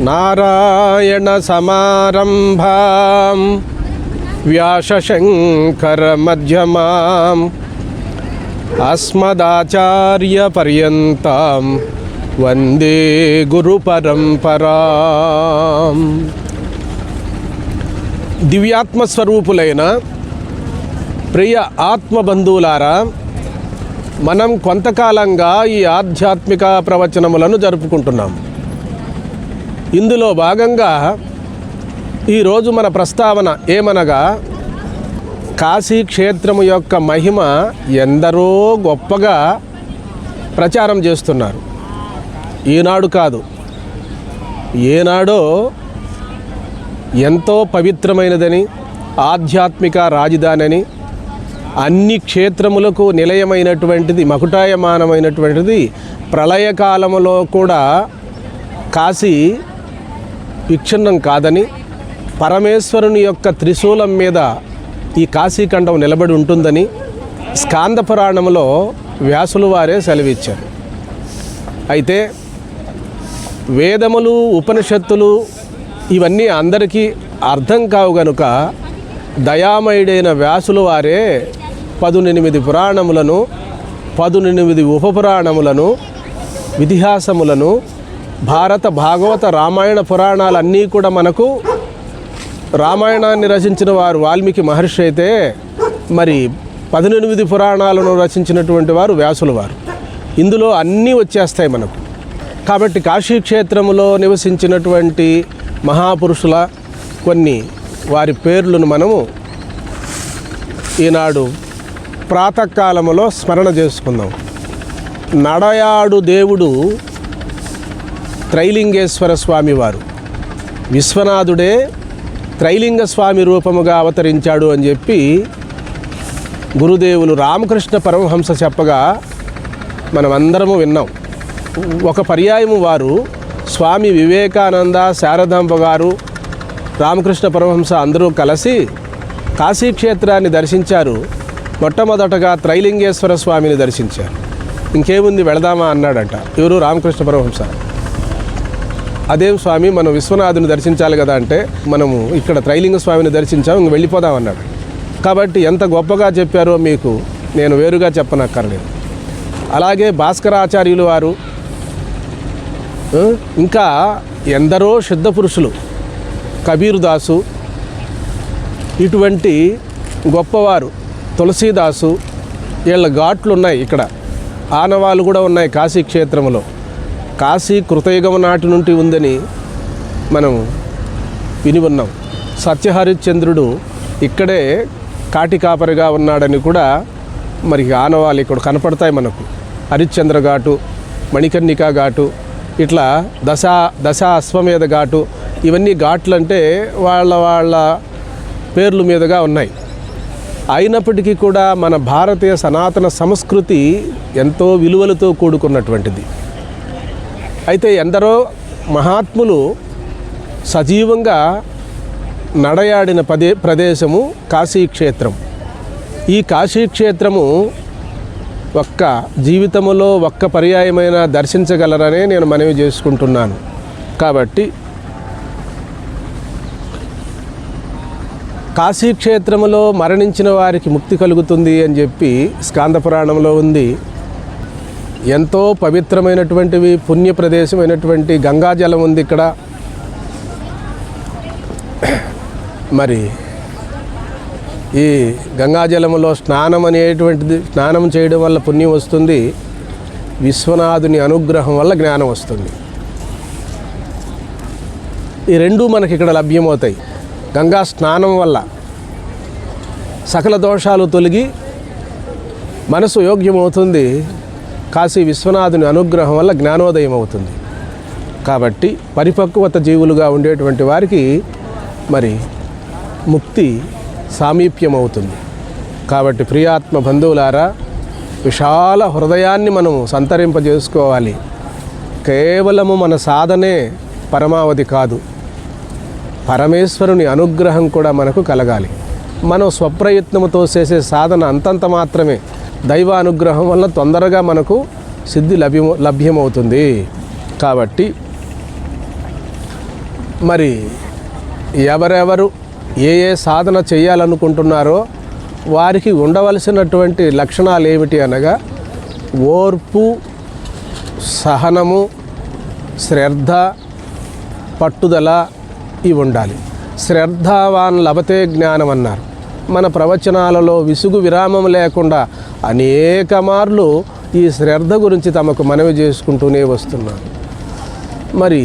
నారాయణ సమారంభాం వ్యాసశంకర మధ్యమాం అస్మదాచార్య పర్యంతం వందే గురు పరంపరాం. దివ్యాత్మస్వరూపులైన ప్రియ ఆత్మబంధువులారా, మనం కొంతకాలంగా ఈ ఆధ్యాత్మిక ప్రవచనములను జరుపుకుంటున్నాం. ఇందులో భాగంగా ఈరోజు మన ప్రస్తావన ఏమనగా, కాశీ క్షేత్రము యొక్క మహిమ ఎందరో గొప్పగా ప్రచారం చేస్తున్నారు. ఈనాడు కాదు, ఏనాడో ఎంతో పవిత్రమైనదని, ఆధ్యాత్మిక రాజధాని అని, అన్ని క్షేత్రములకు నిలయమైనటువంటిది, మకుటాయమానమైనటువంటిది, ప్రళయకాలములో కూడా కాశీ విచ్ఛిన్నం కాదని, పరమేశ్వరుని యొక్క త్రిశూలం మీద ఈ కాశీఖండం నిలబడి ఉంటుందని స్కాంద పురాణంలో వ్యాసులు వారే సెలవిచ్చారు. అయితే వేదములు, ఉపనిషత్తులు ఇవన్నీ అందరికీ అర్థం కావు గనుక దయామయుడైన వ్యాసులు వారే 18 పురాణములను, 18 ఉపపురాణములను, ఇతిహాసములను, భారత, భాగవత, రామాయణ పురాణాలన్నీ కూడా మనకు, రామాయణాన్ని రచించిన వారు వాల్మీకి మహర్షి అయితే, మరి 18 పురాణాలను రచించినటువంటి వారు వ్యాసుల వారు. ఇందులో అన్నీ వచ్చేస్తాయి మనకు. కాబట్టి కాశీక్షేత్రములో నివసించినటువంటి మహాపురుషుల కొన్ని వారి పేర్లను మనము ఈనాడు ప్రాతకాలములో స్మరణ చేసుకుందాం. నడయాడు దేవుడు త్రైలింగేశ్వర స్వామి వారు, విశ్వనాథుడే త్రైలింగ స్వామి రూపముగా అవతరించాడు అని చెప్పి గురుదేవులు రామకృష్ణ పరమహంస చెప్పగా మనమందరము విన్నాం. ఒక పర్యాయము వారు స్వామి వివేకానంద, శారదాంబ గారు, రామకృష్ణ పరమహంస అందరూ కలిసి కాశీక్షేత్రాన్ని దర్శించారు. మొట్టమొదటగా త్రైలింగేశ్వర స్వామిని దర్శించారు. ఇంకేముంది వెళదామా అన్నాడంట. ఎవరు? రామకృష్ణ పరమహంస. అదేం స్వామి, మనం విశ్వనాథుని దర్శించాలి కదా అంటే, మనము ఇక్కడ త్రైలింగ స్వామిని దర్శించాము, ఇంక వెళ్ళిపోదాం అన్నాడు. కాబట్టి ఎంత గొప్పగా చెప్పారో మీకు నేను వేరుగా చెప్పనక్కర్లేదు. అలాగే భాస్కరాచార్యులు వారు, ఇంకా ఎందరో సిద్ధ పురుషులు, కబీర్ దాసు, ఇటువంటి గొప్పవారు, తులసీదాసు, వీళ్ళ ఘాట్లు ఉన్నాయి. ఇక్కడ ఆనవాళ్ళు కూడా ఉన్నాయి కాశీక్షేత్రంలో. కాశీ కృతయుగం నాటి నుండి ఉందని మనం విని ఉన్నాం. సత్యహరిశ్చంద్రుడు ఇక్కడే కాటికాపరిగా ఉన్నాడని కూడా మరి ఆనవాళ్ళు ఇక్కడ కనపడతాయి మనకు. హరిశ్చంద్ర ఘాటు, మణికర్ణికా ఘాటు, ఇట్లా దశ అశ్వమేధ ఘాటు, ఇవన్నీ ఘాట్లు అంటే వాళ్ళ పేర్ల మీదుగా ఉన్నాయి. అయినప్పటికీ కూడా మన భారతీయ సనాతన సంస్కృతి ఎంతో విలువలతో కూడుకున్నటువంటిది. అయితే ఎందరో మహాత్ములు సజీవంగా నడయాడిన ప్రదేశము కాశీక్షేత్రం. ఈ కాశీక్షేత్రము ఒక్క జీవితములో ఒక్క పర్యాయమైన దర్శించగలరనే నేను మనవి చేసుకుంటున్నాను. కాబట్టి కాశీక్షేత్రములో మరణించిన వారికి ముక్తి కలుగుతుంది అని చెప్పి స్కాంద పురాణంలో ఉంది. ఎంతో పవిత్రమైనటువంటివి, పుణ్య ప్రదేశమైనటువంటి గంగాజలం ఉంది ఇక్కడ. మరి ఈ గంగాజలంలో స్నానం చేయడం వల్ల పుణ్యం వస్తుంది, విశ్వనాథుని అనుగ్రహం వల్ల జ్ఞానం వస్తుంది. ఈ రెండూ మనకి ఇక్కడ లభ్యమవుతాయి. గంగా స్నానం వల్ల సకల దోషాలు తొలగి మనసు యోగ్యమవుతుంది. కాశీ విశ్వనాథుని అనుగ్రహం వల్ల జ్ఞానోదయం అవుతుంది. కాబట్టి పరిపక్వత జీవులుగా ఉండేటువంటి వారికి మరి ముక్తి సామీప్యం అవుతుంది. కాబట్టి ప్రియాత్మ బంధువులారా, విశాల హృదయాన్ని మనం సంతరింపజేసుకోవాలి. కేవలము మన సాధనే పరమావధి కాదు, పరమేశ్వరుని అనుగ్రహం కూడా మనకు కలగాలి. మనం స్వప్రయత్నముతో చేసే సాధన అంతంత మాత్రమే. దైవ అనుగ్రహం వల్ల తొందరగా మనకు సిద్ధి లభ్యమవుతుంది. కాబట్టి మరి ఎవరెవరు ఏ ఏ సాధన చేయాలనుకుంటున్నారో వారికి ఉండవలసినటువంటి లక్షణాలు ఏమిటి అనగా ఓర్పు, సహనము, శ్రద్ధ, పట్టుదల ఇవి ఉండాలి. శ్రద్ధావాన్ లభతే జ్ఞానం అన్నారు. మన ప్రవచనాలలో విసుగు విరామం లేకుండా అనేక మార్లు ఈ శ్రద్ధ గురించి తమకు మనవి చేసుకుంటూనే వస్తున్నారు. మరి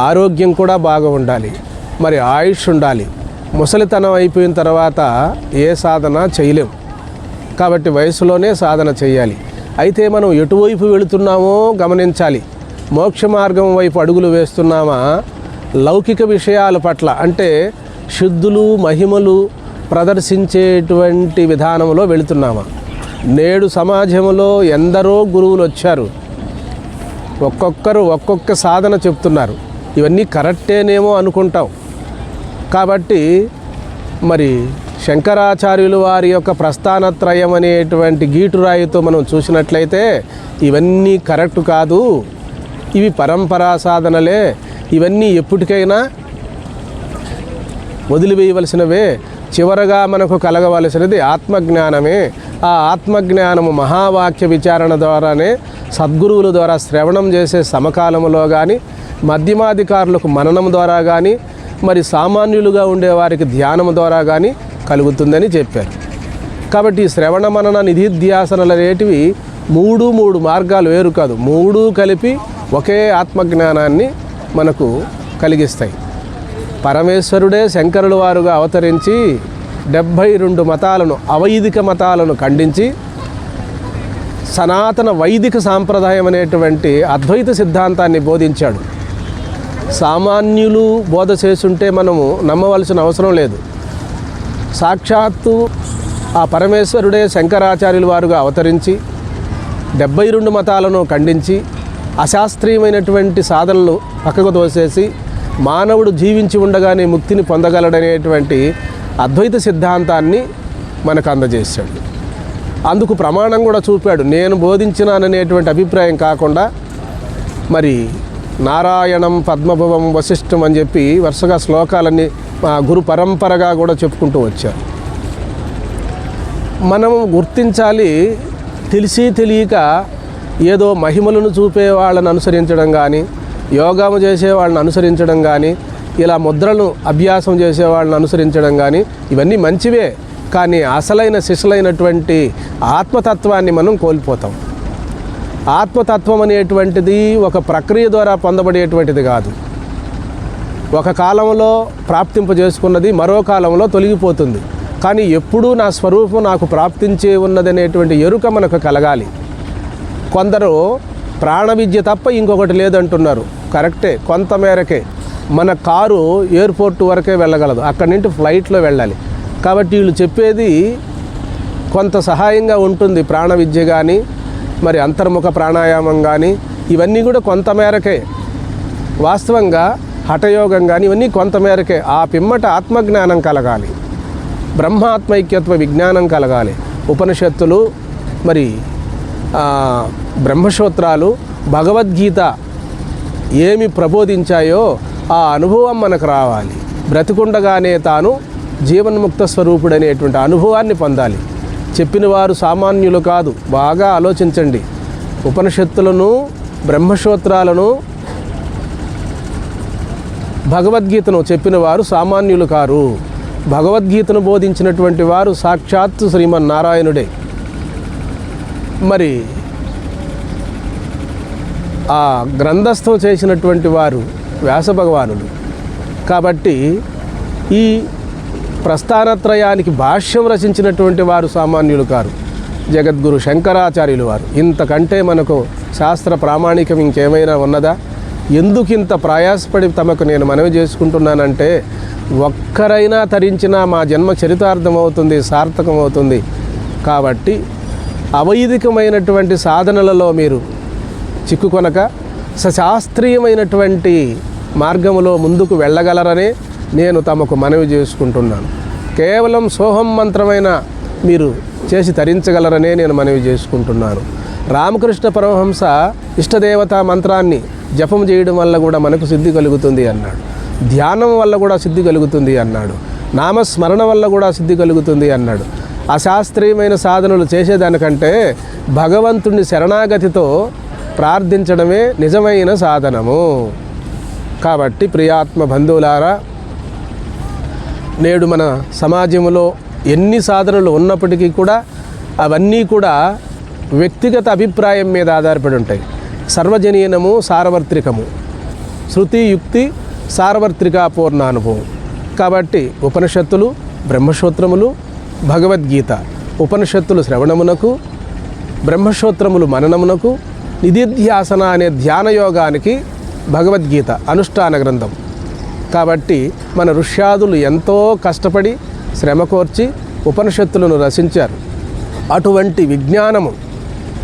ఆరోగ్యం కూడా బాగా ఉండాలి, మరి ఆయుష్ ఉండాలి. ముసలితనం అయిపోయిన తర్వాత ఏ సాధన చేయలేం కాబట్టి వయసులోనే సాధన చేయాలి. అయితే మనం ఎటువైపు వెళుతున్నామో గమనించాలి. మోక్ష మార్గం వైపు అడుగులు వేస్తున్నామా, లౌకిక విషయాల పట్ల అంటే శుద్ధులు మహిమలు ప్రదర్శించేటువంటి విధానంలో వెళుతున్నామా? నేడు సమాజంలో ఎందరో గురువులు వచ్చారు, ఒక్కొక్కరు ఒక్కొక్క సాధన చెప్తున్నారు. ఇవన్నీ కరెక్టేనేమో అనుకుంటాం. కాబట్టి మరి శంకరాచార్యులు వారి యొక్క ప్రస్థానత్రయం అనేటువంటి గీటురాయితో మనం చూసినట్లయితే ఇవన్నీ కరెక్ట్ కాదు, ఇవి పరంపరా సాధనలే, ఇవన్నీ ఎప్పటికైనా వదిలివేయవలసినవే. చివరగా మనకు కలగవలసినది ఆత్మజ్ఞానమే. ఆ ఆత్మజ్ఞానము మహావాక్య విచారణ ద్వారానే, సద్గురువుల ద్వారా శ్రవణం చేసే సమకాలములో కానీ, మధ్యమాధికారులకు మననం ద్వారా కానీ, మరి సామాన్యులుగా ఉండేవారికి ధ్యానం ద్వారా కానీ కలుగుతుందని చెప్పారు. కాబట్టి శ్రవణ మనన నిధిధ్యాసనలు అనేటివి మూడు మార్గాలు వేరు కాదు, మూడు కలిపి ఒకే ఆత్మజ్ఞానాన్ని మనకు కలిగిస్తాయి. పరమేశ్వరుడే శంకరుల వారుగా అవతరించి 72 మతాలను, అవైదిక మతాలను ఖండించి సనాతన వైదిక సాంప్రదాయం అనేటువంటి అద్వైత సిద్ధాంతాన్ని బోధించాడు. సామాన్యులు బోధ చేసుంటే మనము నమ్మవలసిన అవసరం లేదు. సాక్షాత్తు ఆ పరమేశ్వరుడే శంకరాచార్యుల వారుగా అవతరించి 72 మతాలను ఖండించి అశాస్త్రీయమైనటువంటి సాధనలు పక్కకు తోసేసి మానవుడు జీవించి ఉండగానే ముక్తిని పొందగలడనేటువంటి అద్వైత సిద్ధాంతాన్ని మనకు అందజేశాడు. అందుకు ప్రమాణం కూడా చూపాడు. నేను బోధించినాననేటువంటి అభిప్రాయం కాకుండా మరి నారాయణం పద్మభవం వశిష్ఠం అని చెప్పి వరుసగా శ్లోకాలన్నీ మా గురు పరంపరగా కూడా చెప్పుకుంటూ వచ్చారు. మనం గుర్తించాలి, తెలిసి తెలియక ఏదో మహిమలను చూపే వాళ్ళని అనుసరించడం కానీ, యోగము చేసే వాళ్ళని అనుసరించడం కానీ, ఇలా ముద్రలను అభ్యాసం చేసే వాళ్ళని అనుసరించడం కానీ ఇవన్నీ మంచివే. కానీ అసలైన శిశులైనటువంటి ఆత్మతత్వాన్ని మనం కోల్పోతాం. ఆత్మతత్వం అనేటువంటిది ఒక ప్రక్రియ ద్వారా పొందబడేటువంటిది కాదు. ఒక కాలంలో ప్రాప్తింపజేసుకున్నది మరో కాలంలో తొలగిపోతుంది. కానీ ఎప్పుడూ నా స్వరూపం నాకు ప్రాప్తించే ఉన్నదనేటువంటి ఎరుక మనకు కలగాలి. కొందరు ప్రాణ విద్య తప్ప ఇంకొకటి లేదంటున్నారు. కరెక్టే, కొంతమేరకే. మన కారు ఎయిర్పోర్ట్ వరకే వెళ్ళగలదు, అక్కడి నుండి ఫ్లైట్లో వెళ్ళాలి. కాబట్టి వీళ్ళు చెప్పేది కొంత సహాయంగా ఉంటుంది. ప్రాణ విద్య కానీ, మరి అంతర్ముఖ ప్రాణాయామం కానీ ఇవన్నీ కూడా కొంతమేరకే. వాస్తవంగా హఠయోగం కానీ ఇవన్నీ కొంతమేరకే. ఆ పిమ్మట ఆత్మజ్ఞానం కలగాలి, బ్రహ్మాత్మైక్యత్వ విజ్ఞానం కలగాలి. ఉపనిషత్తులు, మరి బ్రహ్మసూత్రాలు, భగవద్గీత ఏమి ప్రబోధించాయో ఆ అనుభవం మనకు రావాలి. బ్రతికుండగానే తాను జీవన్ముక్త స్వరూపుడనేటువంటి అనుభవాన్ని పొందాలి. చెప్పిన వారు సామాన్యులు కాదు. బాగా ఆలోచించండి. ఉపనిషత్తులను, బ్రహ్మసూత్రాలను, భగవద్గీతను చెప్పిన వారు సామాన్యులు కారు. భగవద్గీతను బోధించినటువంటి వారు సాక్షాత్తు శ్రీమన్నారాయణుడే. మరి ఆ గ్రంథస్థం చేసినటువంటి వారు వ్యాస భగవానుడు. కాబట్టి ఈ ప్రస్థానత్రయానికి భాష్యం రచించినటువంటి వారు సామాన్యులు కారు, జగద్గురు శంకరాచార్యులు వారు. ఇంతకంటే మనకు శాస్త్ర ప్రామాణికం ఇంకేమైనా ఉన్నదా? ఎందుకు ఇంత ప్రయాసపడి తమకు నేను మనవి చేసుకుంటున్నానంటే, ఒక్కరైనా తరించినా మా జన్మ చరితార్థమవుతుంది, సార్థకమవుతుంది. కాబట్టి అవైదికమైనటువంటి సాధనలలో మీరు చిక్కుకొనక సశాస్త్రీయమైనటువంటి మార్గములో ముందుకు వెళ్ళగలరనే నేను తమకు మనవి చేసుకుంటున్నాను. కేవలం సోహం మంత్రమైన మీరు చేసి తరించగలరనే నేను మనవి చేసుకుంటున్నాను. రామకృష్ణ పరమహంస ఇష్టదేవతా మంత్రాన్ని జపం చేయడం వల్ల కూడా మనకు సిద్ధి కలుగుతుంది అన్నాడు. ధ్యానం వల్ల కూడా సిద్ధి కలుగుతుంది అన్నాడు, నామస్మరణ వల్ల కూడా సిద్ధి కలుగుతుంది అన్నాడు. అశాస్త్రీయమైన సాధనలు చేసేదానికంటే భగవంతుని శరణాగతితో ప్రార్థించడమే నిజమైన సాధనము. కాబట్టి ప్రియాత్మ బంధువులారా, నేడు మన సమాజంలో ఎన్ని సాధనలు ఉన్నప్పటికీ కూడా అవన్నీ కూడా వ్యక్తిగత అభిప్రాయం మీద ఆధారపడి ఉంటాయి. సర్వజనీనము సార్వత్రికము, శృతి యుక్తి సార్వత్రిక పూర్ణానుభవం. కాబట్టి ఉపనిషత్తులు బ్రహ్మసూత్రములు, భగవద్గీత ఉపనిషత్తులు శ్రవణమునకు, బ్రహ్మసూత్రములు మననమునకు, నిధిధ్యాసన అనే ధ్యానయోగానికి భగవద్గీత అనుష్ఠాన గ్రంథం. కాబట్టి మన ఋష్యాదులు ఎంతో కష్టపడి శ్రమ కోర్చి ఉపనిషత్తులను రచించారు. అటువంటి విజ్ఞానము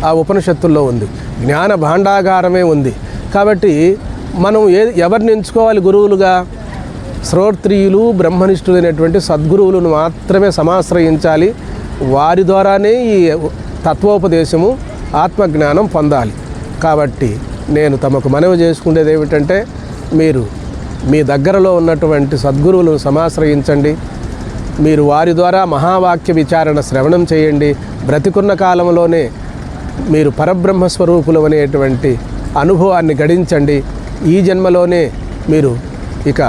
ఆ ఉపనిషత్తుల్లో ఉంది, జ్ఞాన భాండాగారమే ఉంది. కాబట్టి మనం ఎవరిని ఎంచుకోవాలి గురువులుగా? శ్రోత్రియులు బ్రహ్మనిష్ఠులైనటువంటి సద్గురువులను మాత్రమే సమాశ్రయించాలి. వారి ద్వారానే ఈ తత్వోపదేశము ఆత్మజ్ఞానం పొందాలి. కాబట్టి నేను తమకు మనవి చేసుకునేది ఏమిటంటే, మీరు మీ దగ్గరలో ఉన్నటువంటి సద్గురువులను సమాశ్రయించండి. మీరు వారి ద్వారా మహావాక్య విచారణ శ్రవణం చేయండి. బ్రతికున్న కాలంలోనే మీరు పరబ్రహ్మస్వరూపులు అనేటువంటి అనుభవాన్ని గడించండి. ఈ జన్మలోనే మీరు ఇక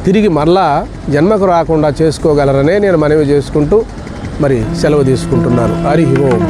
తిరిగి మరలా జన్మకు రాకుండా చేసుకోగలరనే నేను మనవి చేసుకుంటూ మరి సెలవు తీసుకుంటున్నాను. హరి ఓం.